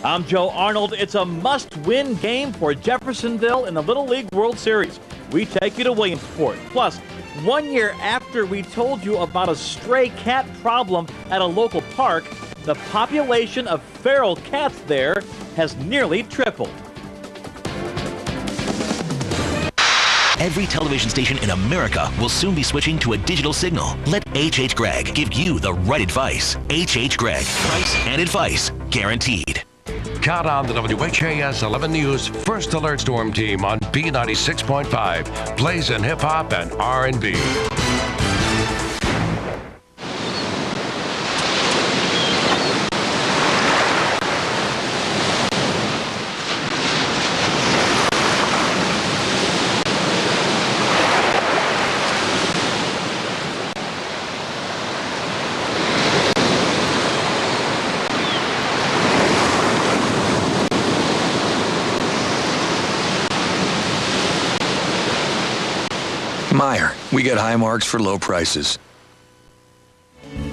I'm Joe Arnold. It's a must-win game for Jeffersonville in the Little League World Series. We take you to Williamsport. Plus, 1 year after we told you about a stray cat problem at a local park, the population of feral cats there has nearly tripled. Every television station in America will soon be switching to a digital signal. Let H.H. Gregg give you the right advice. H.H. Gregg, price and advice guaranteed. Count on the WHAS 11 News First Alert Storm Team on B96.5. Plays in hip hop and R&B. Meyer, we get high marks for low prices.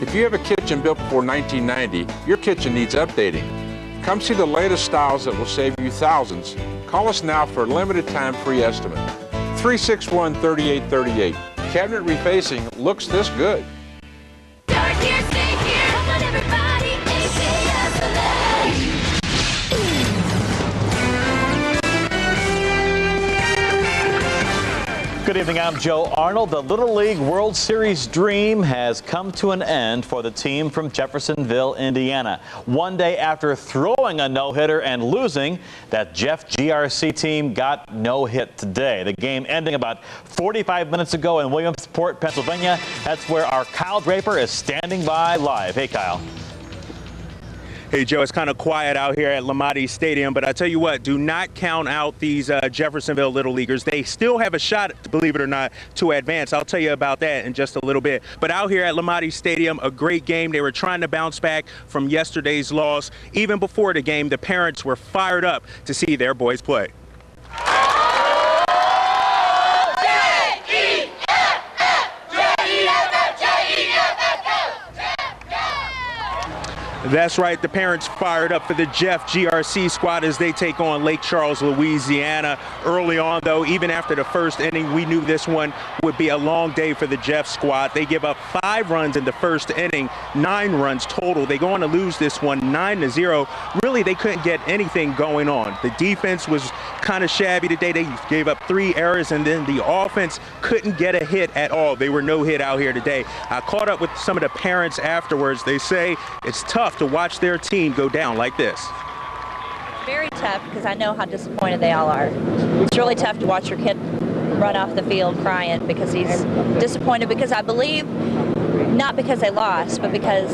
If you have a kitchen built before 1990, your kitchen needs updating. Come see the latest styles that will save you thousands. Call us now for a limited time free estimate. 361-3838. Cabinet refacing looks this good. Start here, stay here. Come on, everybody. Good evening, I'm Joe Arnold. The Little League World Series dream has come to an end for the team from Jeffersonville, Indiana. 1 day after throwing a no-hitter and losing, that Jeff GRC team got no hit today. The game ending about 45 minutes ago in Williamsport, Pennsylvania. That's where our Kyle Draper is standing by live. Hey, Kyle. Hey, Joe, it's kind of quiet out here at Lamade Stadium, but I tell you what, do not count out these Jeffersonville Little Leaguers. They still have a shot, believe it or not, to advance. I'll tell you about that in just a little bit. But out here at Lamade Stadium, a great game. They were trying to bounce back from yesterday's loss. Even before the game, the parents were fired up to see their boys play. That's right, the parents fired up for the Jeff GRC squad as they take on Lake Charles, Louisiana. Early on, though, even after the first inning, we knew this one would be a long day for the Jeff squad. They give up 5 runs in the first inning, 9 runs total. They go on to lose this one 9-0. Really, they couldn't get anything going on. The defense was kind of shabby today. They gave up 3 errors, and then the offense couldn't get a hit at all. They were no hit out here today. I caught up with some of the parents afterwards. They say it's tough to watch their team go down like this. Very tough, because I know how disappointed they all are. It's really tough to watch your kid run off the field crying because he's disappointed, because I believe, not because they lost, but because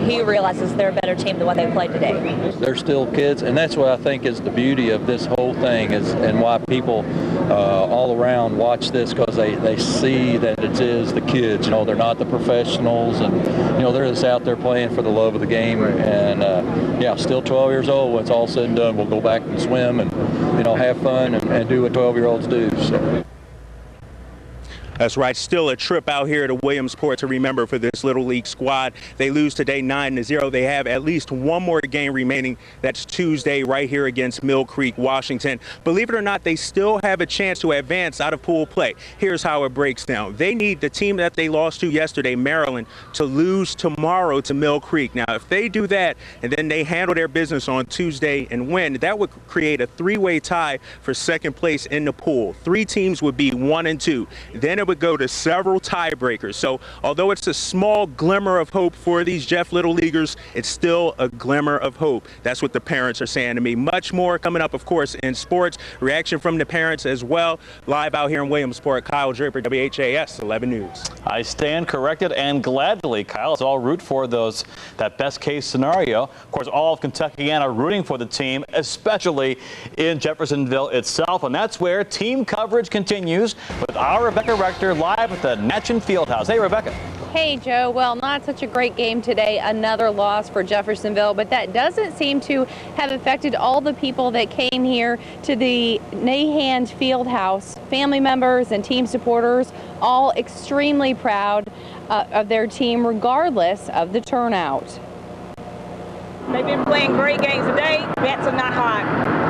he realizes they're a better team than what they played today. They're still kids, and that's what I think is the beauty of this whole thing, and why people all around watch this, because they see that it is the kids. You know, they're not the professionals, and you know, they're just out there playing for the love of the game. And yeah, still 12 years old. When it's all said and done, we'll go back and swim and, you know, have fun and do what 12-year-olds do. So. That's right. Still a trip out here to Williamsport to remember for this Little League squad. They lose today 9-0. They have at least one more game remaining. That's Tuesday right here against Mill Creek, Washington. Believe it or not, they still have a chance to advance out of pool play. Here's how it breaks down. They need the team that they lost to yesterday, Maryland, to lose tomorrow to Mill Creek. Now, if they do that and then they handle their business on Tuesday and win, that would create a 3-way tie for second place in the pool. 3 teams would be 1 and 2. Then it would go to several tiebreakers. So although it's a small glimmer of hope for these Jeff Little Leaguers, it's still a glimmer of hope. That's what the parents are saying to me. Much more coming up, of course, in sports. Reaction from the parents as well. Live out here in Williamsport, Kyle Draper, WHAS 11 News. I stand corrected, and gladly, Kyle. Let's all root for that best case scenario. Of course, all of Kentuckiana rooting for the team, especially in Jeffersonville itself. And that's where team coverage continues with our Rebecca Rector live at the Natchez Fieldhouse. Hey, Rebecca. Hey, Joe. Well, not such a great game today. Another loss for Jeffersonville, but that doesn't seem to have affected all the people that came here to the Natchez Fieldhouse. Family members and team supporters, all extremely proud of their team, regardless of the turnout. They've been playing great games today. Bats are not hot.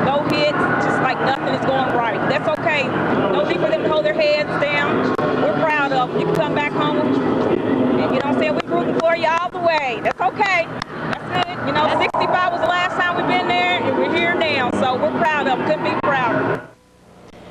No hits, just like nothing is going right. That's okay. No need for them to hold their heads down. We're proud of them. You can come back home. And you know what I'm saying? We're rooting for you all the way. That's okay. That's it. You know, 65 was the last time we've been there, and we're here now. So we're proud of them. Couldn't be prouder.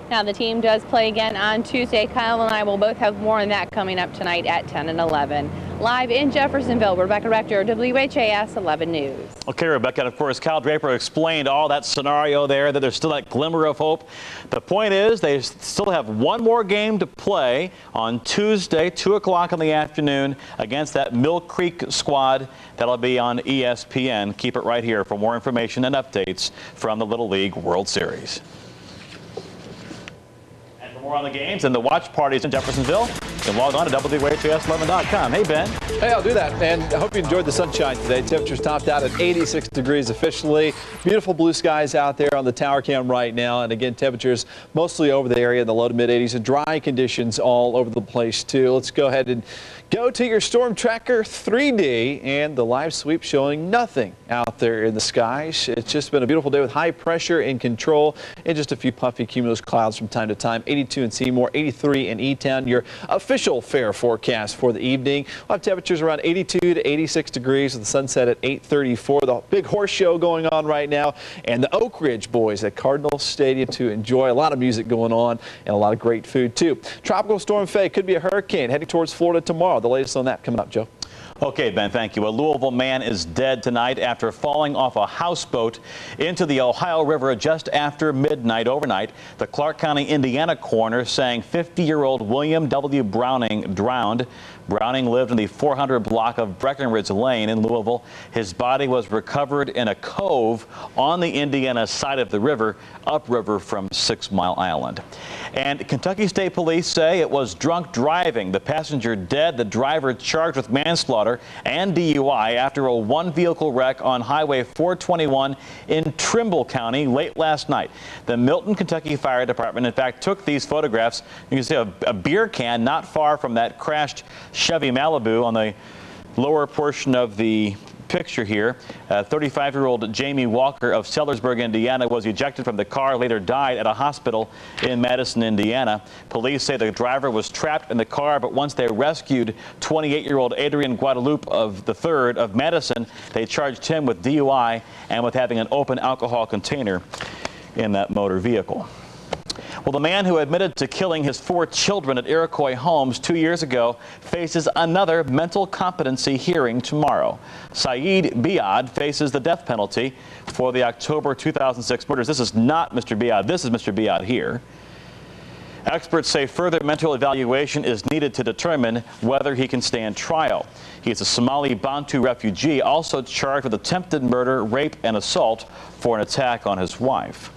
Now the team does play again on Tuesday. Kyle and I will both have more on that coming up tonight at 10 and 11. Live in Jeffersonville, Rebecca Rector, WHAS 11 News. Okay, Rebecca, and of course, Kyle Draper explained all that scenario there, that there's still that glimmer of hope. The point is they still have one more game to play on Tuesday, 2 o'clock in the afternoon against that Mill Creek squad. That'll be on ESPN. Keep it right here for more information and updates from the Little League World Series. More on the games and the watch parties in Jeffersonville, you can log on to WHAS11.com. Hey, Ben. Hey, I'll do that. And I hope you enjoyed the sunshine today. Temperatures topped out at 86 degrees officially. Beautiful blue skies out there on the tower cam right now. And again, temperatures mostly over the area in the low to mid 80s and dry conditions all over the place, too. Let's go ahead and go to your Storm Tracker 3D and the live sweep showing nothing out there in the skies. It's just been a beautiful day with high pressure in control and just a few puffy cumulus clouds from time to time. 82 in Seymour, 83 in E-Town. Your official fair forecast for the evening. We'll have temperatures around 82 to 86 degrees with the sunset at 8:34. The big horse show going on right now, and the Oak Ridge boys at Cardinal Stadium to enjoy. A lot of music going on and a lot of great food too. Tropical Storm Faye could be a hurricane heading towards Florida tomorrow. The latest on that coming up, Joe. Okay, Ben, thank you. A Louisville man is dead tonight after falling off a houseboat into the Ohio River just after midnight overnight. The Clark County, Indiana coroner saying 50-year-old William W. Browning drowned. Browning lived in the 400 block of Breckenridge Lane in Louisville. His body was recovered in a cove on the Indiana side of the river, upriver from 6 Mile Island. And Kentucky State Police say it was drunk driving. The passenger dead, the driver charged with manslaughter and DUI after a one-vehicle wreck on Highway 421 in Trimble County late last night. The Milton, Kentucky Fire Department, in fact, took these photographs. You can see a beer can not far from that crashed Chevy Malibu on the lower portion of the picture here. 35-year-old Jamie Walker of Sellersburg, Indiana, was ejected from the car, later died at a hospital in Madison, Indiana. Police say the driver was trapped in the car, but once they rescued 28-year-old Adrian Guadalupe of the 3rd of Madison, they charged him with DUI and with having an open alcohol container in that motor vehicle. Well, the man who admitted to killing his 4 children at Iroquois Homes 2 years ago faces another mental competency hearing tomorrow. Saeed Biad faces the death penalty for the October 2006 murders. This is not Mr. Biad. This is Mr. Biad here. Experts say further mental evaluation is needed to determine whether he can stand trial. He is a Somali Bantu refugee, also charged with attempted murder, rape, and assault for an attack on his wife.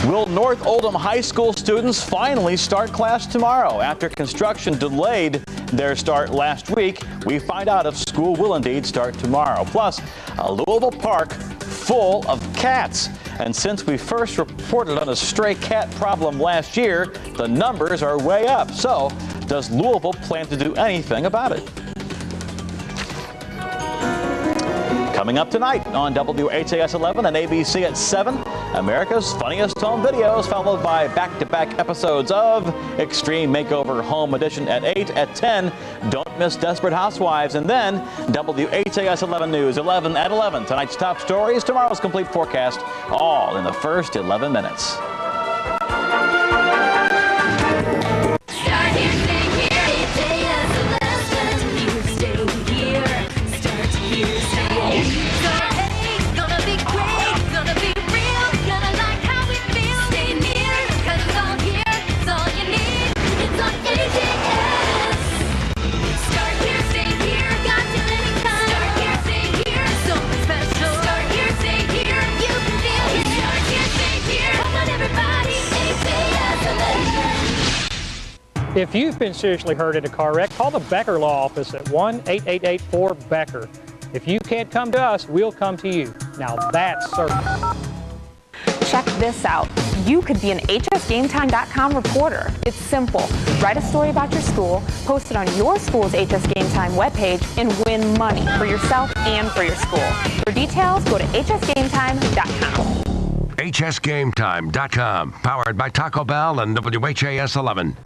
Will North Oldham High School students finally start class tomorrow? After construction delayed their start last week, we find out if school will indeed start tomorrow. Plus, a Louisville park full of cats. And since we first reported on a stray cat problem last year, the numbers are way up. So, does Louisville plan to do anything about it? Coming up tonight on WHAS 11 and ABC at 7, America's Funniest Home Videos, followed by back-to-back episodes of Extreme Makeover Home Edition at 8. At 10, don't miss Desperate Housewives. And then WHAS 11 News, 11 at 11. Tonight's top stories, tomorrow's complete forecast, all in the first 11 minutes. If you've been seriously hurt in a car wreck, call the Becker Law Office at 1-888-4-BECKER. If you can't come to us, we'll come to you. Now that's service. check this out. You could be an hsgametime.com reporter. It's simple. Write a story about your school, post it on your school's HS Game Time webpage, and win money for yourself and for your school. For details, go to hsgametime.com. hsgametime.com, powered by Taco Bell and WHAS 11.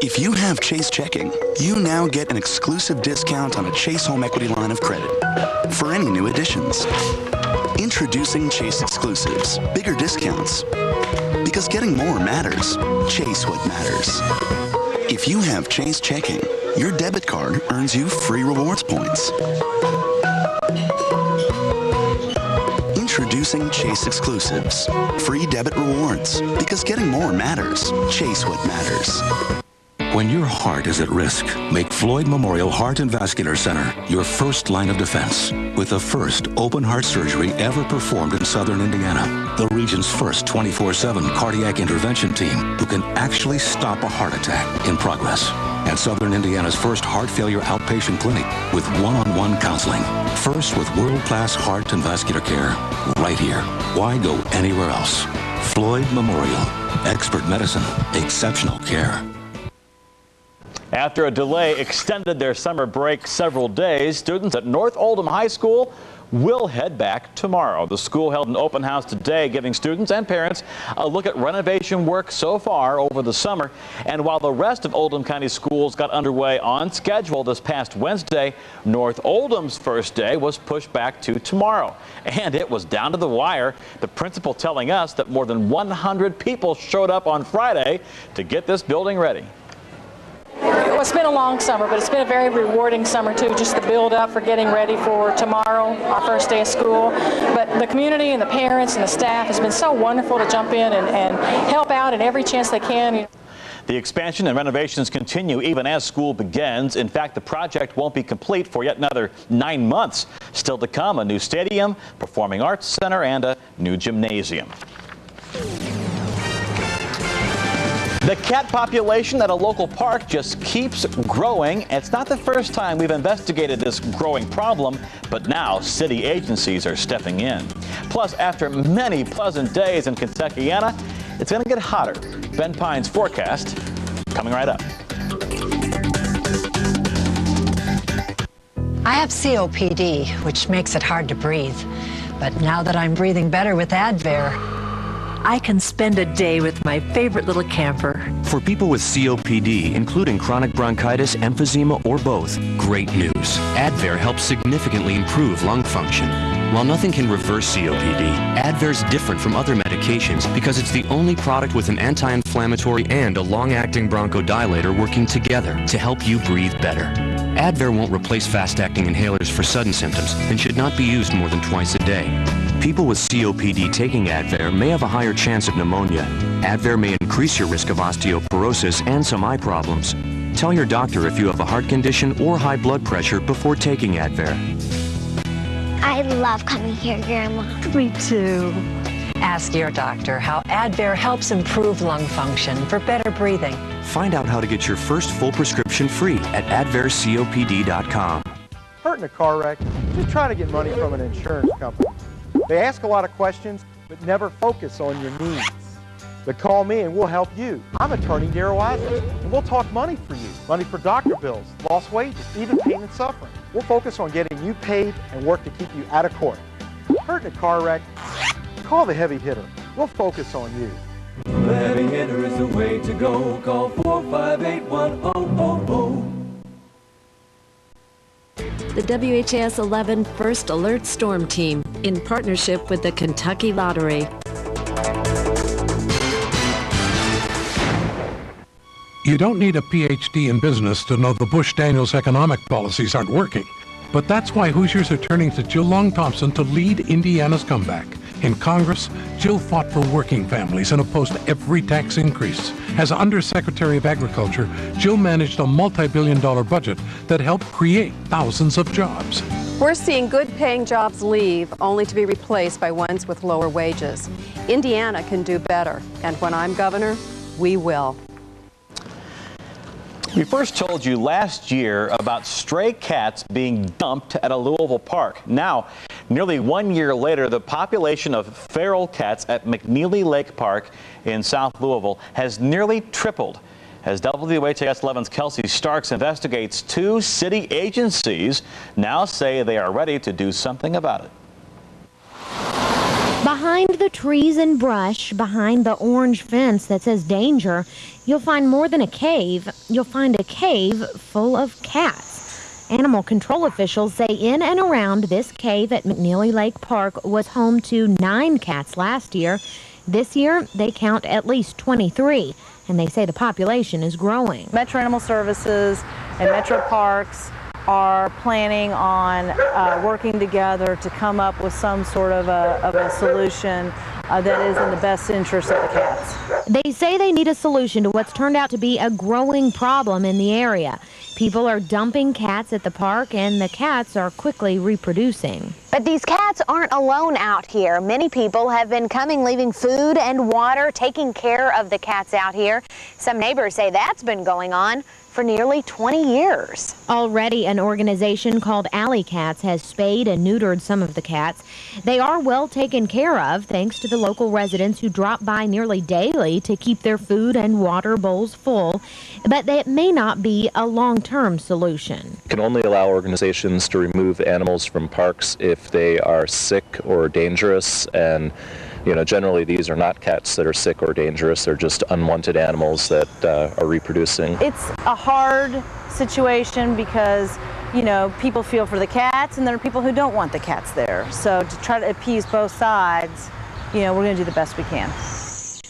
If you have Chase checking, you now get an exclusive discount on a Chase home equity line of credit for any new additions. Introducing Chase Exclusives. Bigger discounts. Because getting more matters. Chase what matters. If you have Chase checking, your debit card earns you free rewards points. Introducing Chase Exclusives. Free debit rewards. Because getting more matters. Chase what matters. When your heart is at risk, make Floyd Memorial Heart and Vascular Center your first line of defense. With the first open heart surgery ever performed in southern Indiana, the region's first 24/7 cardiac intervention team who can actually stop a heart attack in progress. And southern Indiana's first heart failure outpatient clinic with one-on-one counseling. First with world-class heart and vascular care right here. Why go anywhere else? Floyd Memorial. Expert medicine. Exceptional care. After a delay extended their summer break several days, students at North Oldham High School will head back tomorrow. The school held an open house today, giving students and parents a look at renovation work so far over the summer. And while the rest of Oldham County schools got underway on schedule this past Wednesday, North Oldham's first day was pushed back to tomorrow. And it was down to the wire, the principal telling us that more than 100 people showed up on Friday to get this building ready. Well, it's been a long summer, but it's been a very rewarding summer too, just the build up for getting ready for tomorrow, our first day of school. But the community and the parents and the staff has been so wonderful to jump in and help out in every chance they can. The expansion and renovations continue even as school begins. In fact, the project won't be complete for yet another 9 months. Still to come, a new stadium, performing arts center, and a new gymnasium. The cat population at a local park just keeps growing. It's not the first time we've investigated this growing problem, but now city agencies are stepping in. Plus, after many pleasant days in Kentuckiana, it's going to get hotter. Ben Pine's forecast coming right up. I have COPD, which makes it hard to breathe. But now that I'm breathing better with Advair, I can spend a day with my favorite little camper. For people with COPD, including chronic bronchitis, emphysema, or both, great news. Advair helps significantly improve lung function. While nothing can reverse COPD, Advair is different from other medications because it's the only product with an anti-inflammatory and a long-acting bronchodilator working together to help you breathe better. Advair won't replace fast-acting inhalers for sudden symptoms and should not be used more than twice a day. People with COPD taking Advair may have a higher chance of pneumonia. Advair may increase your risk of osteoporosis and some eye problems. Tell your doctor if you have a heart condition or high blood pressure before taking Advair. I love coming here, Grandma. Me too. Ask your doctor how Advair helps improve lung function for better breathing. Find out how to get your first full prescription free at advaircopd.com. Hurt in a car wreck, just try to get money from an insurance company. They ask a lot of questions, but never focus on your needs. But call me and we'll help you. I'm attorney Darryl Isaac, and we'll talk money for you. Money for doctor bills, lost wages, even pain and suffering. We'll focus on getting you paid and work to keep you out of court. Hurt in a car wreck, call the heavy hitter. We'll focus on you. The heavy hitter is the way to go. Call 458-1000. The WHAS 11 First Alert Storm Team, in partnership with the Kentucky Lottery. You don't need a PhD in business to know the Bush-Daniels economic policies aren't working. But that's why Hoosiers are turning to Jill Long Thompson to lead Indiana's comeback. In Congress, Jill fought for working families and opposed every tax increase. As Undersecretary of Agriculture, Jill managed a multi-billion-dollar budget that helped create thousands of jobs. We're seeing good-paying jobs leave, only to be replaced by ones with lower wages. Indiana can do better, and when I'm governor, we will. We first told you last year about stray cats being dumped at a Louisville park. Now, Nearly 1 year later, the population of feral cats at McNeely Lake Park in South Louisville has nearly tripled. As WHAS 11's Kelsey Starks investigates, 2 city agencies now say they are ready to do something about it. Behind the trees and brush, behind the orange fence that says danger, you'll find more than a cave. You'll find a cave full of cats. Animal control officials say in and around this cave at McNeely Lake Park was home to 9 cats last year. This year, they count at least 23, and they say the population is growing. Metro Animal Services and Metro Parks are planning on working together to come up with some sort of a solution that is in the best interest of the cats. They say they need a solution to what's turned out to be a growing problem in the area. People are dumping cats at the park, and the cats are quickly reproducing. But these cats aren't alone out here. Many people have been coming, leaving food and water, taking care of the cats out here. Some neighbors say that's been going on for nearly 20 years. Already, an organization called Alley Cats has spayed and neutered some of the cats. They are well taken care of thanks to the local residents who drop by nearly daily to keep their food and water bowls full. But that may not be a long-term solution. Can only allow organizations to remove animals from parks if they are sick or dangerous, and generally these are not cats that are sick or dangerous. They're just unwanted animals that are reproducing. It's a hard situation because, people feel for the cats and there are people who don't want the cats there. So to try to appease both sides, we're going to do the best we can.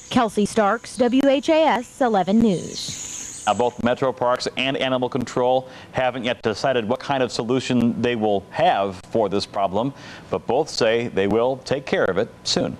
Kelsey Starks, WHAS 11 News. Now, both Metro Parks and Animal Control haven't yet decided what kind of solution they will have for this problem, but both say they will take care of it soon.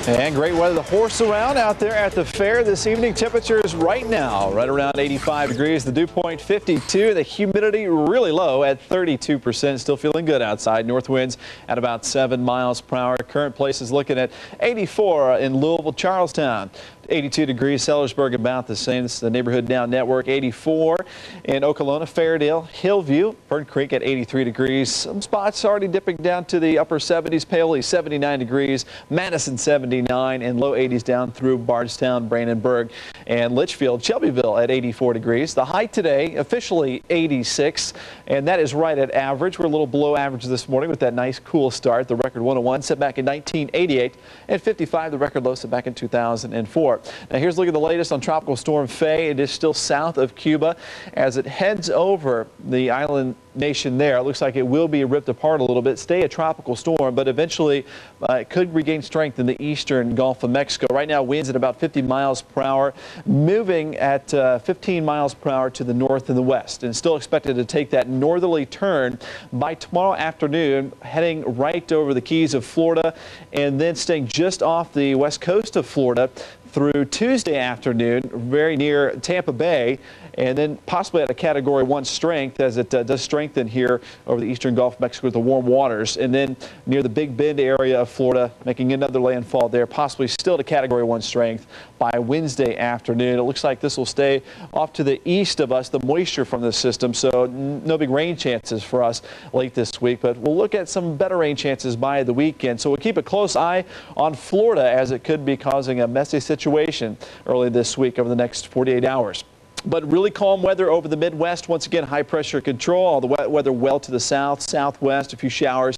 And great weather to horse around out there at the fair this evening. Temperatures right now right around 85 degrees. The dew point 52. The humidity really low at 32%. Still feeling good outside. North winds at about 7 miles per hour. Current place is looking at 84 in Louisville, Charlestown. 82 degrees, Sellersburg about the same. This is the Neighborhood Now Network. 84 in Okolona, Fairdale, Hillview, Burn Creek at 83 degrees. Some spots already dipping down to the upper 70s. Paoli 79 degrees, Madison 79, and low 80s down through Bardstown, Brandenburg, and Litchfield, Shelbyville at 84 degrees. The high today officially 86, and that is right at average. We're a little below average this morning with that nice cool start. The record 101 set back in 1988, and 55 the record low set back in 2004. Now here's a look at the latest on Tropical Storm Faye. It is still south of Cuba as it heads over the island nation there. It looks like it will be ripped apart a little bit, stay a tropical storm, but eventually it could regain strength in the eastern Gulf of Mexico. Right now, winds at about 50 miles per hour, moving at 15 miles per hour to the north and the west, and still expected to take that northerly turn by tomorrow afternoon, heading right over the Keys of Florida and then staying just off the west coast of Florida through Tuesday afternoon, very near Tampa Bay, and then possibly at a Category 1 strength as it does strengthen here over the eastern Gulf of Mexico with the warm waters, and then near the Big Bend area of Florida, making another landfall there, possibly still to Category 1 strength by Wednesday afternoon. It looks like this will stay off to the east of us, the moisture from the system, so no big rain chances for us late this week, but we'll look at some better rain chances by the weekend. So we'll keep a close eye on Florida as it could be causing a messy situation early this week over the next 48 hours. But really calm weather over the Midwest. Once again, high pressure control. All the weather well to the south, southwest. A few showers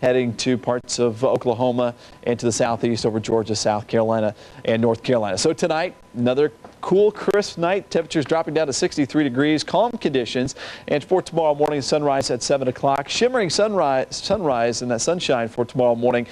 heading to parts of Oklahoma and to the southeast over Georgia, South Carolina, and North Carolina. So tonight, another cool, crisp night. Temperatures dropping down to 63 degrees. Calm conditions. And for tomorrow morning, sunrise at 7 o'clock. Shimmering sunrise and that sunshine for tomorrow morning.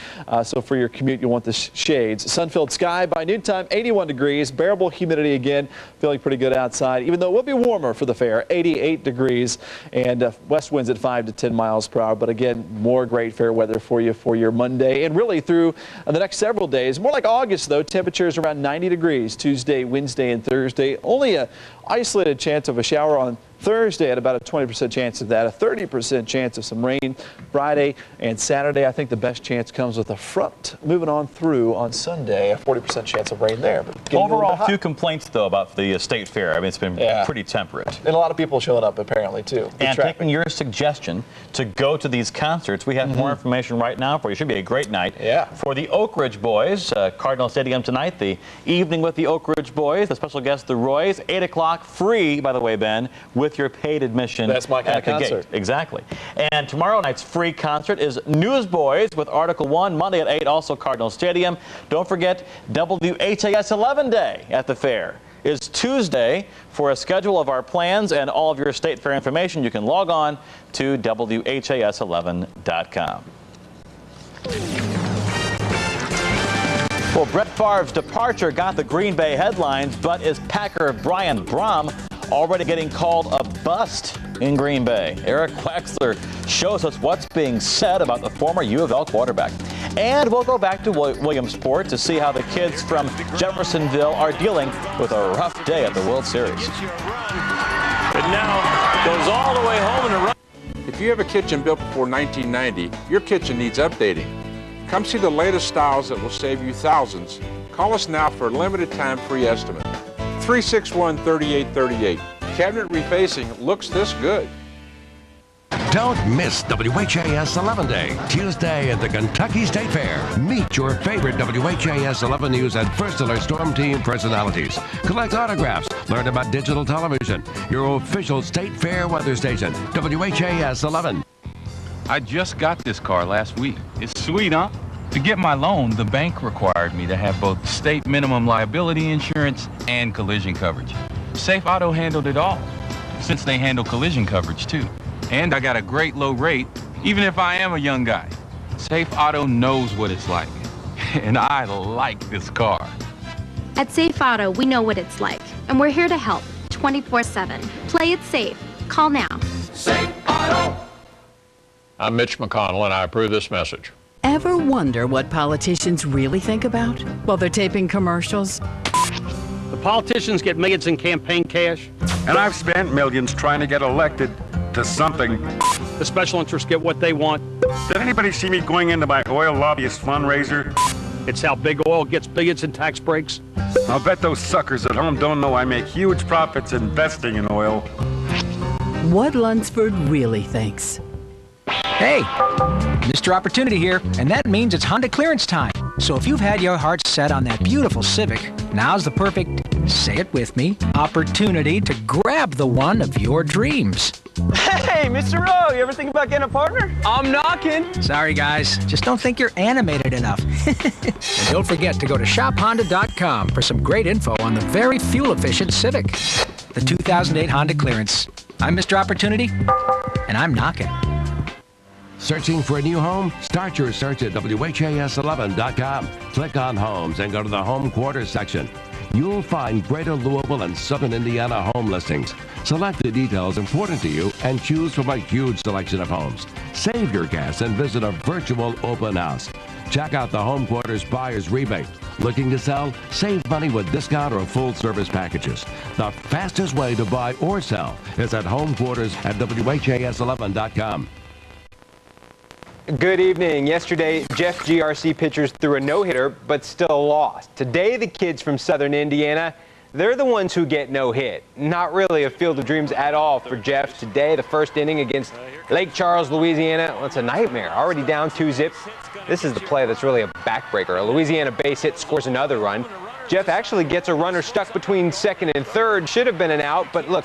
So for your commute, you'll want the shades. Sun-filled sky by noontime, 81 degrees. Bearable humidity again. Feeling pretty good outside, even though it will be warmer for the fair, 88 degrees. And west winds at 5 to 10 miles per hour. But again, more great fair weather for you for your Monday and really through the next several days. More like August, though. Temperatures around 90 degrees Tuesday, Wednesday, and Thursday. Only a isolated chance of a shower on Thursday at about a 20% chance of that, a 30% chance of some rain Friday and Saturday. I think the best chance comes with a front moving on through on Sunday, a 40% chance of rain there. But overall, few complaints, though, about the state fair. I mean, it's been pretty temperate. And a lot of people showing up, apparently, too. And taking your suggestion to go to these concerts, we have more information right now for you. It should be a great night for the Oak Ridge Boys. Cardinal Stadium tonight, the evening with the Oak Ridge Boys, the special guest, the Roys, 8 o'clock, free, by the way, Ben, with your paid admission. That's my kind at of the concert. Gate. Exactly. And tomorrow night's free concert is Newsboys with Article 1, Monday at 8, also Cardinal Stadium. Don't forget, WHAS 11 Day at the fair is Tuesday. For a schedule of our plans and all of your state fair information, you can log on to WHAS11.com. Well, Brett Favre's departure got the Green Bay headlines, but is Packer Brian Brom already getting called a bust in Green Bay? Eric Wexler shows us what's being said about the former U of L quarterback. And we'll go back to Williamsport to see how the kids from Jeffersonville are dealing with a rough day at the World Series. It now goes all the way home in a run. If you have a kitchen built before 1990, your kitchen needs updating. Come see the latest styles that will save you thousands. Call us now for a limited time free estimate. 361-3838. Cabinet refacing looks this good. Don't miss WHAS 11 Day, Tuesday at the Kentucky State Fair. Meet your favorite WHAS 11 News and First Alert Storm Team personalities. Collect autographs, learn about digital television, your official State Fair weather station, WHAS 11. I just got this car last week. It's sweet, huh? To get my loan, the bank required me to have both state minimum liability insurance and collision coverage. Safe Auto handled it all, since they handle collision coverage too. And I got a great low rate, even if I am a young guy. Safe Auto knows what it's like, and I like this car. At Safe Auto, we know what it's like, and we're here to help 24/7. Play it safe. Call now. Safe Auto. I'm Mitch McConnell, and I approve this message. Ever wonder what politicians really think about while they're taping commercials? The politicians get millions in campaign cash. And I've spent millions trying to get elected to something. The special interests get what they want. Did anybody see me going into my oil lobbyist fundraiser? It's how big oil gets billions in tax breaks. I'll bet those suckers at home don't know I make huge profits investing in oil. What Lunsford really thinks. Hey, Mr. Opportunity here, and that means it's Honda clearance time. So if you've had your heart set on that beautiful Civic, now's the perfect, say it with me, opportunity to grab the one of your dreams. Hey, Mr. Rowe, you ever think about getting a partner? I'm knocking. Sorry, guys, just don't think you're animated enough. And don't forget to go to shophonda.com for some great info on the very fuel-efficient Civic, the 2008 Honda clearance. I'm Mr. Opportunity, and I'm knocking. Searching for a new home? Start your search at WHAS11.com. Click on Homes and go to the Home Quarters section. You'll find Greater Louisville and Southern Indiana home listings. Select the details important to you and choose from a huge selection of homes. Save your gas and visit a virtual open house. Check out the Home Quarters Buyer's Rebate. Looking to sell? Save money with discount or full service packages. The fastest way to buy or sell is at Home Quarters at WHAS11.com. Good evening. Yesterday, Jeff GRC pitchers threw a no-hitter, but still lost. Today, the kids from Southern Indiana, they're the ones who get no hit. Not really a field of dreams at all for Jeff today. The first inning against Lake Charles, Louisiana, well, it's a nightmare. Already down 2-zip. This is the play that's really a backbreaker. A Louisiana base hit scores another run. Jeff actually gets a runner stuck between second and third. Should have been an out, but look,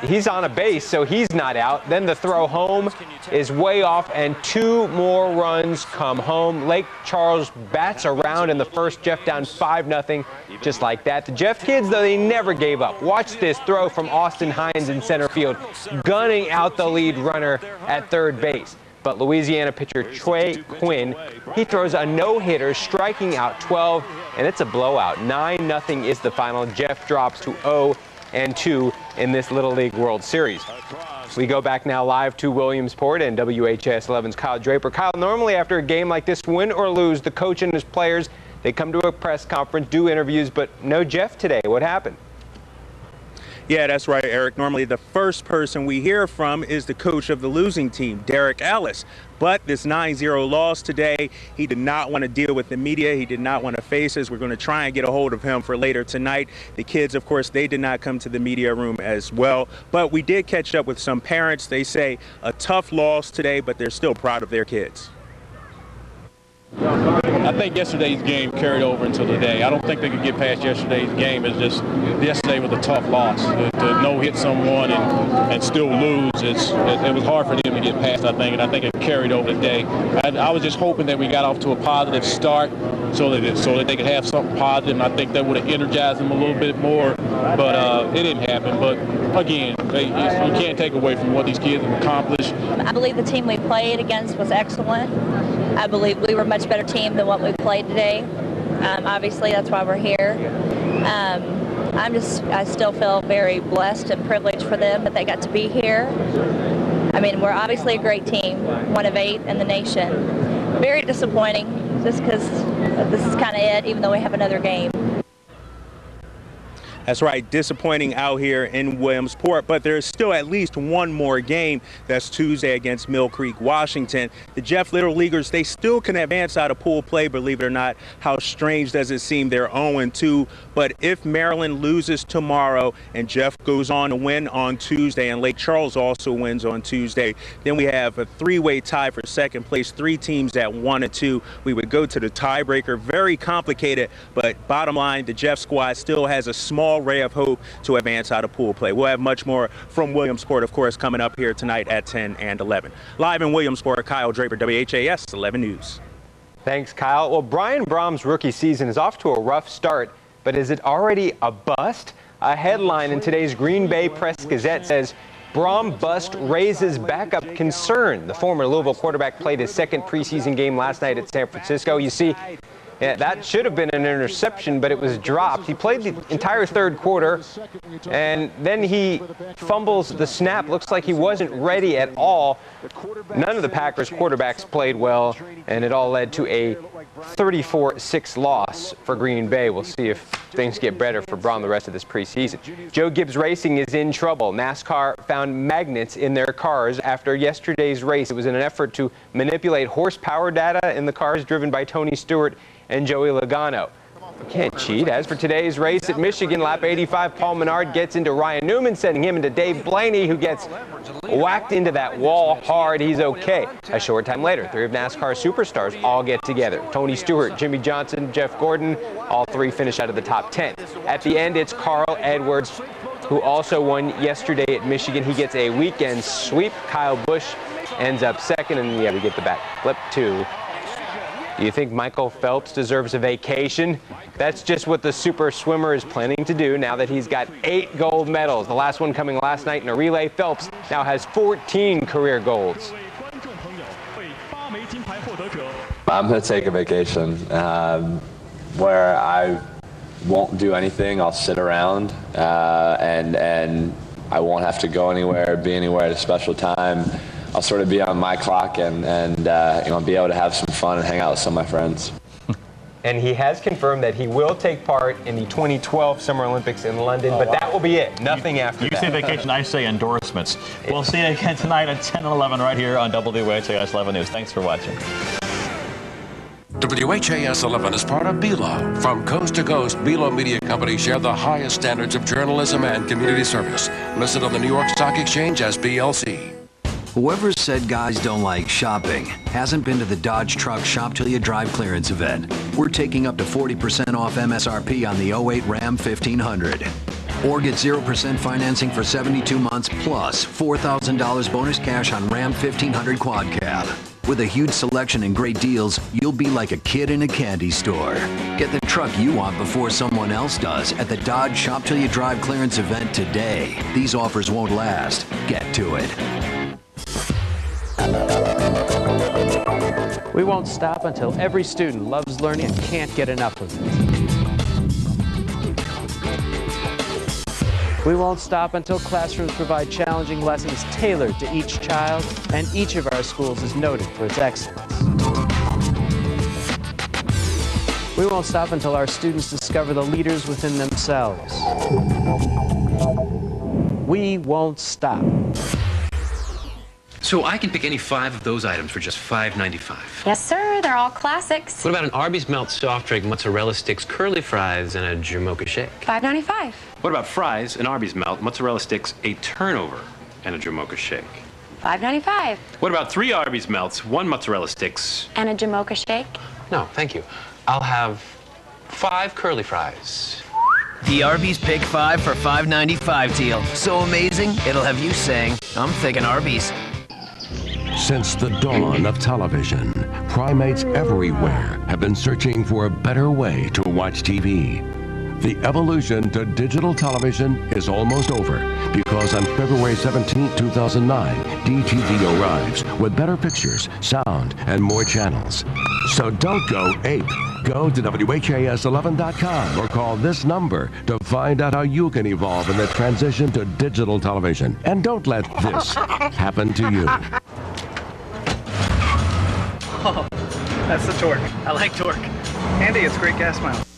he's on a base, so he's not out. Then the throw home is way off, and 2 more runs come home. Lake Charles bats around in the first. Jeff down 5-0, just like that. The Jeff kids, though, they never gave up. Watch this throw from Austin Hines in center field, gunning out the lead runner at third base. But Louisiana pitcher Trey Quinn, he throws a no-hitter, striking out 12, and it's a blowout. 9-0 is the final. Jeff drops to 0-2 in this Little League World Series. We go back now live to Williamsport and WHAS 11's Kyle Draper. Kyle, normally after a game like this, win or lose, the coach and his players, they come to a press conference, do interviews, but no Jeff today. What happened? Yeah, that's right, Eric. Normally the first person we hear from is the coach of the losing team, Derek Ellis. But this 9-0 loss today, he did not want to deal with the media. He did not want to face us. We're going to try and get a hold of him for later tonight. The kids, of course, they did not come to the media room as well. But we did catch up with some parents. They say a tough loss today, but they're still proud of their kids. I think yesterday's game carried over into today. I don't think they could get past yesterday's game. It's just yesterday was a tough loss. To no-hit someone and still lose, it was hard for them to get past, I think, and I think it carried over today. I was just hoping that we got off to a positive start so that they could have something positive, and I think that would have energized them a little bit more, but it didn't happen. But again, you can't take away from what these kids have accomplished. I believe the team we played against was excellent. I believe we were a much better team than what we played today. Obviously, that's why we're here. I still feel very blessed and privileged for them that they got to be here. I mean, we're obviously a great team, one of 8 in the nation. Very disappointing, just because this is kind of it, even though we have another game. That's right, disappointing out here in Williamsport, but there's still at least one more game. That's Tuesday against Mill Creek, Washington. The Jeff Little Leaguers, they still can advance out of pool play, believe it or not. How strange does it seem? They're 0-2, but if Maryland loses tomorrow and Jeff goes on to win on Tuesday and Lake Charles also wins on Tuesday, then we have a 3-way tie for second place, 3 teams at 1-2. We would go to the tiebreaker. Very complicated, but bottom line, the Jeff squad still has a small ray of hope to advance out of pool play. We'll have much more from Williamsport, of course, coming up here tonight at 10 and 11. Live in Williamsport, Kyle Draper, WHAS 11 News. Thanks, Kyle. Well, Brian Brahm's rookie season is off to a rough start, but is it already a bust? A headline in today's Green Bay Press-Gazette says, Brahm bust raises backup concern. The former Louisville quarterback played his second preseason game last night at San Francisco. You see, yeah, that should have been an interception, but it was dropped. He played the entire third quarter, and then he fumbles the snap. Looks like he wasn't ready at all. None of the Packers quarterbacks played well, and it all led to a 34-6 loss for Green Bay. We'll see if things get better for Braun the rest of this preseason. Joe Gibbs Racing is in trouble. NASCAR found magnets in their cars after yesterday's race. It was in an effort to manipulate horsepower data in the cars driven by Tony Stewart and Joey Logano. You can't cheat. As for today's race at Michigan, lap 85, Paul Menard gets into Ryan Newman, sending him into Dave Blaney, who gets whacked into that wall hard. He's okay. A short time later, 3 of NASCAR superstars all get together. Tony Stewart, Jimmy Johnson, Jeff Gordon, all 3 finish out of the top 10. At the end, it's Carl Edwards, who also won yesterday at Michigan. He gets a weekend sweep. Kyle Busch ends up second, and yeah, we get the back flip too. Do you think Michael Phelps deserves a vacation? That's just what the super swimmer is planning to do now that he's got 8 gold medals. The last one coming last night in a relay. Phelps now has 14 career golds. I'm going to take a vacation where I won't do anything. I'll sit around and I won't have to go anywhere, be anywhere at a special time. I'll sort of be on my clock and be able to have some fun and hang out with some of my friends. And he has confirmed that he will take part in the 2012 Summer Olympics in London, but that will be it. Nothing after that. You say vacation, I say endorsements. We'll see you again tonight at 10 and 11 right here on WHAS 11 News. Thanks for watching. WHAS 11 is part of BELO. From coast to coast, BELO Media Company share the highest standards of journalism and community service. Listed on the New York Stock Exchange as BLC. Whoever said guys don't like shopping hasn't been to the Dodge Truck Shop Till You Drive clearance event. We're taking up to 40% off MSRP on the 08 Ram 1500. Or get 0% financing for 72 months plus $4,000 bonus cash on Ram 1500 Quad Cab. With a huge selection and great deals, you'll be like a kid in a candy store. Get the truck you want before someone else does at the Dodge Shop Till You Drive clearance event today. These offers won't last. Get to it. We won't stop until every student loves learning and can't get enough of it. We won't stop until classrooms provide challenging lessons tailored to each child, and each of our schools is noted for its excellence. We won't stop until our students discover the leaders within themselves. we won't stop. So I can pick any 5 of those items for just $5.95. Yes, sir. They're all classics. What about an Arby's Melt soft drink, mozzarella sticks, curly fries, and a Jamocha shake? $5.95. What about fries, an Arby's Melt, mozzarella sticks, a turnover, and a Jamocha shake? $5.95. What about 3 Arby's Melts, 1 mozzarella sticks? And a Jamocha shake? No, thank you. I'll have 5 curly fries. The Arby's Pick 5 for $5.95 deal. So amazing, it'll have you saying, I'm thinking Arby's. Since the dawn of television, primates everywhere have been searching for a better way to watch TV. The evolution to digital television is almost over because on February 17, 2009, DTV arrives with better pictures, sound, and more channels. So don't go ape. Go to WHAS11.com or call this number to find out how you can evolve in the transition to digital television. And don't let this happen to you. Oh, that's the torque. I like torque. Andy, it's great gas miles.